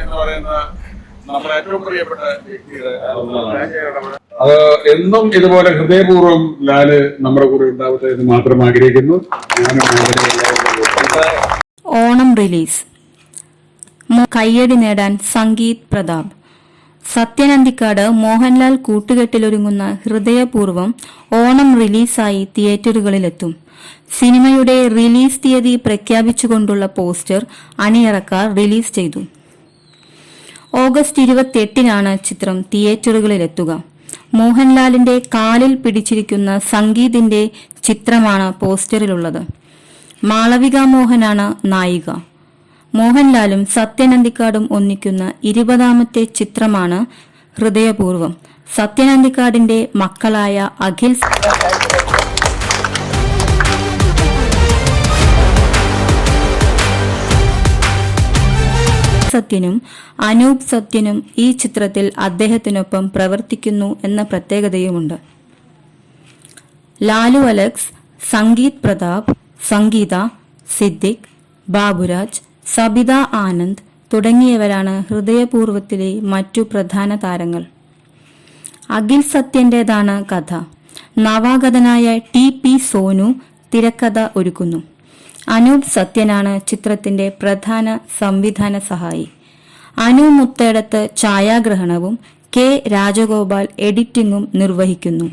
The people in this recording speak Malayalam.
എന്ന് പറയുന്ന നമ്മുടെ ഏറ്റവും പ്രിയപ്പെട്ട വ്യക്തിയുടെ അത് എന്നും ഇതുപോലെ ഹൃദയപൂർവ്വം ലാല് നമ്മുടെ കൂടെ ഉണ്ടാവട്ടെ എന്ന് മാത്രം ആഗ്രഹിക്കുന്നു. ഓണം റിലീസ് കയ്യടി നേടാൻ സംഗീത് പ്രതാപ്. സത്യനന്ദിക്കാട് മോഹൻലാൽ കൂട്ടുകെട്ടിലൊരുങ്ങുന്ന ഹൃദയപൂർവ്വം ഓണം റിലീസായി തിയേറ്ററുകളിലെത്തും. സിനിമയുടെ റിലീസ് തീയതി പ്രഖ്യാപിച്ചുകൊണ്ടുള്ള പോസ്റ്റർ അണിയറക്കാർ റിലീസ് ചെയ്തു. ഓഗസ്റ്റ് 28-നാണ് ചിത്രം തിയേറ്ററുകളിലെത്തുക. മോഹൻലാലിന്റെ കാലിൽ പിടിച്ചിരിക്കുന്ന സംഗീതിന്റെ ചിത്രമാണ് പോസ്റ്ററിലുള്ളത്. മാളവിക മോഹനാണ് നായിക. മോഹൻലാലും സത്യനന്ദിക്കാടും ഒന്നിക്കുന്ന 20ാമത്തെ ചിത്രമാണ് ഹൃദയപൂർവ്വം. സത്യനന്ദിക്കാടിന്റെ മക്കളായ അഖിൽ സത്യനും അനൂപ് സത്യനും ഈ ചിത്രത്തിൽ അദ്ദേഹത്തിനൊപ്പം പ്രവർത്തിക്കുന്നു എന്ന പ്രത്യേകതയുമുണ്ട്. ലാലു അലക്സ്, സംഗീത് പ്രതാപ്, സംഗീത, സിദ്ദിഖ്, ബാബുരാജ്, സബിത ആനന്ദ് തുടങ്ങിയവരാണ് ഹൃദയപൂർവ്വത്തിലെ മറ്റു പ്രധാന താരങ്ങൾ. അഖിൽ സത്യന്റേതാണ് കഥ. നവാഗതനായ TP സോനു തിരക്കഥ ഒരുക്കുന്നു. അനൂപ് സത്യനാണ് ചിത്രത്തിന്റെ പ്രധാന സംവിധാന സഹായി. അനു മുത്തേടത്ത് ഛായാഗ്രഹണവും K രാജഗോപാൽ എഡിറ്റിംഗും നിർവഹിക്കുന്നു.